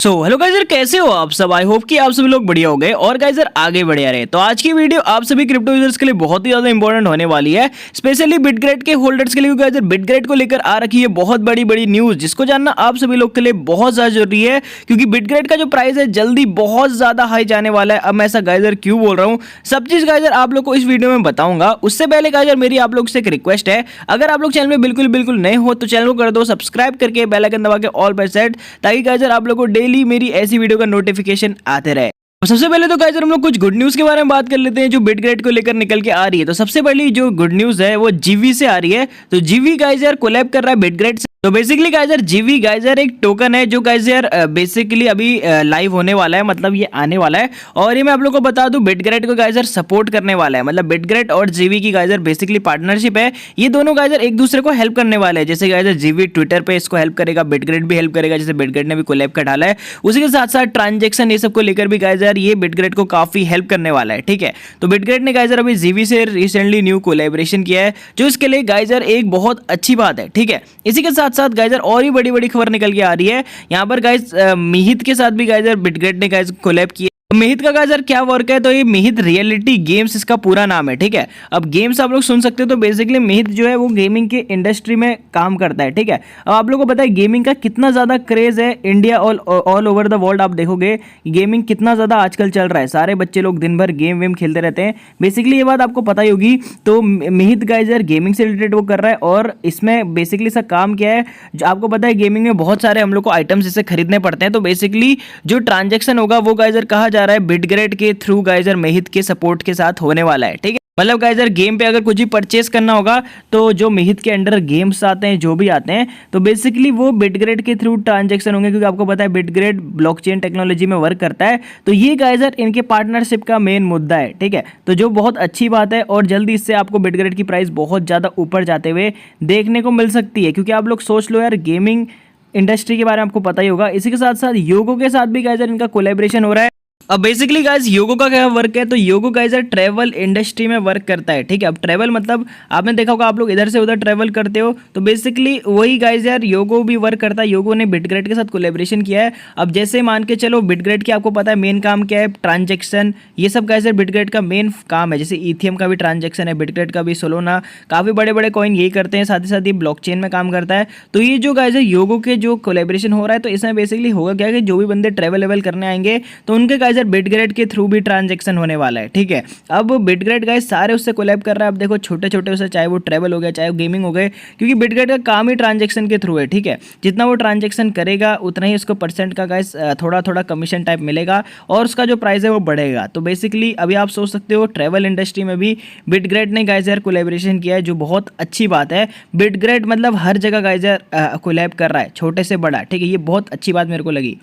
Hello guys यार, कैसे हो आप सब। आई होप कि आप सभी लोग बढ़िया हो गए और गाइस यार आगे बढ़िया रहे। तो आज की वीडियो आप सभी क्रिप्टो यूजर्स के लिए बहुत ही ज्यादा इंपॉर्टेंट होने वाली है, स्पेशली बिटग्रेड के होल्डर्स के लिए। गाइस यार बिटग्रेड को लेकर आ रखी है बहुत बड़ी बड़ी न्यूज, जिसको जानना आप सभी लोग के लिए बहुत ज्यादा जरूरी है, क्योंकि बिटग्रेड का जो प्राइस है जल्दी बहुत ज्यादा हाई जाने वाला है। अब मैं ऐसा गाइस यार क्यों बोल रहा हूँ, सब चीज गाइस यार आप लोग को इस वीडियो में बताऊंगा। उससे पहले गाइस यार मेरी आप लोग से एक रिक्वेस्ट है, अगर आप लोग चैनल में बिल्कुल बिल्कुल नए हो तो चैनल को कर दो सब्सक्राइब करके बेल आइकन दबा के ऑल पर सेट, ताकि गाइस यार आप लोग को डेली मेरी ऐसी वीडियो का नोटिफिकेशन आते रहे। तो सबसे पहले तो गाइस हम लोग कुछ गुड न्यूज के बारे में बात कर लेते हैं जो बिटग्रेड को लेकर निकल के आ रही है। तो सबसे पहली जो गुड न्यूज है वो जीवी से आ रही है। तो जीवी गाइस यार कोलैब कर रहा है बिटग्रेड से। तो बेसिकली गाइस यार जीवी गाइस यार एक टोकन है जो गाइस यार बेसिकली अभी लाइव होने वाला है, मतलब ये आने वाला है। और ये मैं आप लोगों को बता दूं बिटग्रेड को गाइस यार सपोर्ट करने वाला है, मतलब बिटग्रेड और जीवी की गाइस यार बेसिकली पार्टनरशिप है। ये दोनों गाइस यार एक दूसरे को हेल्प करने वाले हैं। जैसे गाइस यार जीवी ट्विटर पे इसको हेल्प करेगा, बिटग्रेड भी हेल्प करेगा, जैसे बिटग्रेड ने भी कोलैब का डाला है। उसी के साथ साथ ट्रांजेक्शन ये सब को लेकर भी गाइस यार ये बिटग्रेड को काफी हेल्प करने वाला है। ठीक है, तो बिटग्रेड ने गाइस यार अभी जीवी से रिसेंटली न्यू कोलैबोरेशन किया है, जो इसके लिए गाइस यार एक बहुत अच्छी बात है। ठीक है, इसी के साथ साथ गाइस यार और बड़ी बड़ी खबर निकल के आ रही है यहाँ पर गाइस। मिहित के साथ भी गाइस यार बिटग्रेड ने गाइस कोलैब किया। मिहित का गाइस यार क्या वर्क है, तो ये मिहित रियलिटी गेम्स इसका पूरा नाम है। ठीक है, अब गेम्स आप लोग सुन सकते हो। तो बेसिकली मिहित जो है वो गेमिंग के इंडस्ट्री में काम करता है। ठीक है, अब आप लोगों को पता है गेमिंग का कितना ज्यादा क्रेज है India all over the world. आप देखोगे गेमिंग कितना ज्यादा आजकल चल रहा है, सारे बच्चे लोग दिन भर गेम वेम खेलते रहते हैं। बेसिकली ये बात आपको पता ही होगी। तो मिहित गाइस यार गेमिंग से रिलेटेड वो कर रहा है, और इसमें बेसिकली इसका काम क्या है, जो आपको पता है गेमिंग में बहुत सारे हम लोग को आइटम्स इसे खरीदने पड़ते हैं। तो बेसिकली जो ट्रांजेक्शन होगा वो गाइस यार कहा जा रहा है बिटग्रेड के थ्रू गाइस यार मिहित के सपोर्ट के साथ होने वाला है। ठीक है, मतलब गाइस यार गेम पे अगर कुछ भी परचेस करना होगा तो जो मिहित के अंडर गेम्स आते हैं, जो भी आते हैं, तो बेसिकली वो बिटग्रेड के थ्रू ट्रांजेक्शन होंगे, क्योंकि आपको पता है बिटग्रेड ब्लॉकचेन टेक्नोलॉजी में वर्क करता है। तो ये गाइस यार इनके पार्टनरशिप का मेन मुद्दा है। ठीक है, तो जो बहुत अच्छी बात है, और जल्दी इससे आपको बिटग्रेड की प्राइस बहुत ज़्यादा ऊपर जाते हुए देखने को मिल सकती है। क्योंकि आप लोग सोच लो यार गेमिंग इंडस्ट्री के बारे में आपको पता ही होगा। इसी के साथ साथ योगो के साथ भी गाइस यार इनका कोलैबोरेशन हो रहा है। अब बेसिकली गाइस योगो का क्या वर्क है, तो योगो गाइस यार ट्रैवल इंडस्ट्री में वर्क करता है। ठीक है, अब ट्रैवल मतलब आपने देखा होगा, आप लोग इधर से उधर ट्रैवल करते हो, तो बेसिकली वही गाइस यार योगो भी वर्क करता है। योगो ने बिटग्रेड के साथ कोलैबोरेशन किया है। अब जैसे मान के चलो बिटग्रेड की आपको पता है मेन काम क्या है, ट्रांजेक्शन, ये सब गाइस यार बिटग्रेड का मेन काम है। जैसे इथियम का भी ट्रांजेक्शन है, बिटग्रेड का भी, सोलोना, काफी बड़े बड़े कॉइन यही करते हैं। साथ ही साथ ये ब्लॉकचेन में काम करता है। तो ये जो गाइस है योगो के जो कोलैबोरेशन हो रहा है, तो इसमें बेसिकली होगा क्या कि जो भी बंदे ट्रैवल लेवल करने आएंगे तो उनके गाइस यार बिटग्रेड के थ्रू भी ट्रांजैक्शन होने वाला है। ठीक है, अब बिटग्रेड गाइस सारे उससे कोलैब कर रहा है। अब देखो छोटे छोटे उससे, चाहे वो ट्रैवल हो गया, चाहे वो गेमिंग हो गए, क्योंकि बिटग्रेड का काम ही ट्रांजैक्शन के थ्रू है। ठीक है, जितना वो ट्रांजैक्शन करेगा उतना ही उसको परसेंट का गाइस थोड़ा थोड़ा कमीशन टाइप मिलेगा, और उसका जो प्राइस है वो बढ़ेगा। तो बेसिकली अभी आप सोच सकते हो ट्रैवल इंडस्ट्री में भी बिटग्रेड ने गाइस यार कोलैबोरेशन किया है, जो बहुत अच्छी बात है। बिटग्रेड मतलब हर जगह गाइस यार कोलैब कर रहा है, छोटे से बड़ा। ठीक है, ये बहुत अच्छी बात मेरे को लगी।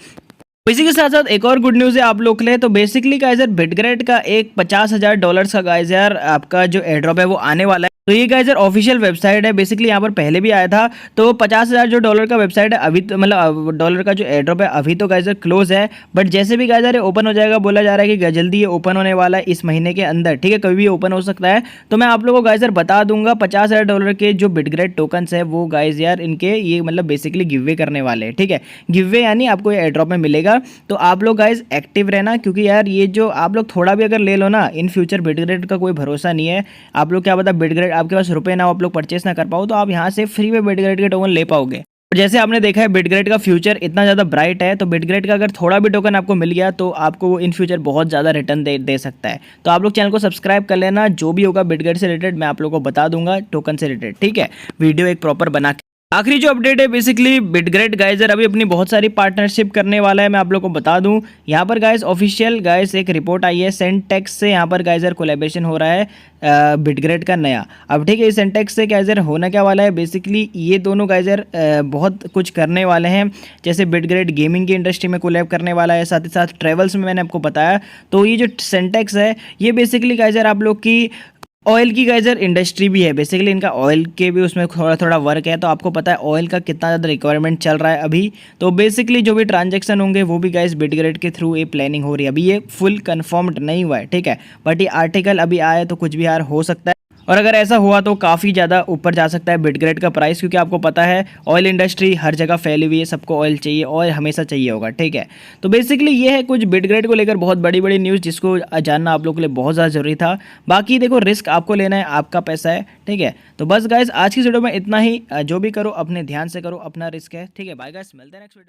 इसी के साथ साथ एक और गुड न्यूज़ है आप लोग के लिए। तो बेसिकली गाइस यार बिटग्रेड का एक $50,000 का गाइस यार आपका जो एयरड्रॉप है वो आने वाला है। तो ये गाइस यार ऑफिशियल वेबसाइट है, बेसिकली यहाँ पर पहले भी आया था। तो 50,000 जो डॉलर का वेबसाइट है अभी तो, मतलब डॉलर का जो एयरड्रॉप है अभी तो गाइस यार क्लोज है, बट जैसे भी गाइस यार ओपन हो जाएगा, बोला जा रहा है कि जल्दी ये ओपन होने वाला है इस महीने के अंदर। ठीक है, कभी भी ओपन हो सकता है। तो मैं आप लोगों को गाइस यार बता दूंगा $50,000 के जो बिटग्रेड टोकन्स है वो गाइस यार इनके ये मतलब बेसिकली गिव वे करने वाले हैं। ठीक है, गिव वे यानी आपको ये एयरड्रॉप में मिलेगा। तो आप लोग गाइस एक्टिव रहना, क्योंकि यार ये जो आप लोग थोड़ा भी अगर ले लो ना, इन फ्यूचर बिटग्रेड का कोई भरोसा नहीं है। आप लोग क्या पता बिटग्रेड आपके पास रुपए ना, आप लोग परचेस ना कर पाओ, तो आप यहाँ से फ्री में बिटग्रेड के टोकन ले पाओगे। और जैसे आपने देखा है बिटग्रेड का फ्यूचर इतना ज़्यादा ब्राइट है, तो बिटग्रेड का अगर थोड़ा भी टोकन आपको मिल गया तो आपको वो इन फ्यूचर बहुत ज़्यादा रिटर्न दे सकता है। तो आप लोग चैनल को सब्सक्राइब कर लेना, जो भी होगा बिटग्रेड से रिलेटेड मैं आप लोगों को बता दूंगा, टोकन से रिलेटेड। ठीक है, वीडियो एक प्रॉपर बना के। आखिरी जो अपडेट है बेसिकली बिटग्रेड गाइस यार अभी अपनी बहुत सारी पार्टनरशिप करने वाला है, मैं आप लोग को बता दूं। यहाँ पर गाइस ऑफिशियल गाइस एक रिपोर्ट आई है, सेंटेक्स से यहाँ पर गाइस यार कोलैबोरेशन हो रहा है बिटग्रेड का नया। अब ठीक है, सेंटेक्स से गाइस यार होना क्या वाला है, बेसिकली ये दोनों गाइस यार बहुत कुछ करने वाले हैं। जैसे बिटग्रेड गेमिंग की इंडस्ट्री में कोलैब करने वाला है, साथ ही साथ ट्रेवल्स में मैंने आपको बताया। तो ये जो सेंटेक्स है ये बेसिकली गाइस यार आप लोग की ऑयल की गाइस यार इंडस्ट्री भी है। बेसिकली इनका ऑयल के भी उसमें थोड़ा थोड़ा वर्क है। तो आपको पता है ऑयल का कितना ज़्यादा रिक्वायरमेंट चल रहा है अभी। तो बेसिकली जो भी ट्रांजैक्शन होंगे वो भी गाइस बिटग्रेड के थ्रू ये प्लानिंग हो रही है। अभी ये फुल कंफर्म्ड नहीं हुआ है, ठीक है, बट ये आर्टिकल अभी आया तो कुछ भी यार हो सकता है। और अगर ऐसा हुआ तो काफ़ी ज़्यादा ऊपर जा सकता है बिटग्रेड का प्राइस, क्योंकि आपको पता है ऑयल इंडस्ट्री हर जगह फैली हुई है, सबको ऑयल चाहिए, ऑयल हमेशा चाहिए होगा, ठीक है। तो बेसिकली ये है कुछ बिटग्रेड को लेकर बहुत बड़ी बड़ी न्यूज़ जिसको जानना आप लोगों के लिए बहुत ज़्यादा जरूरी था। बाकी देखो रिस्क आपको लेना है, आपका पैसा है, ठीक है। तो बस गाइस आज की वीडियो में इतना ही। जो भी करो अपने ध्यान से करो, अपना रिस्क है, ठीक है। बाय गाइस, मिलते हैं नेक्स्ट वीडियो।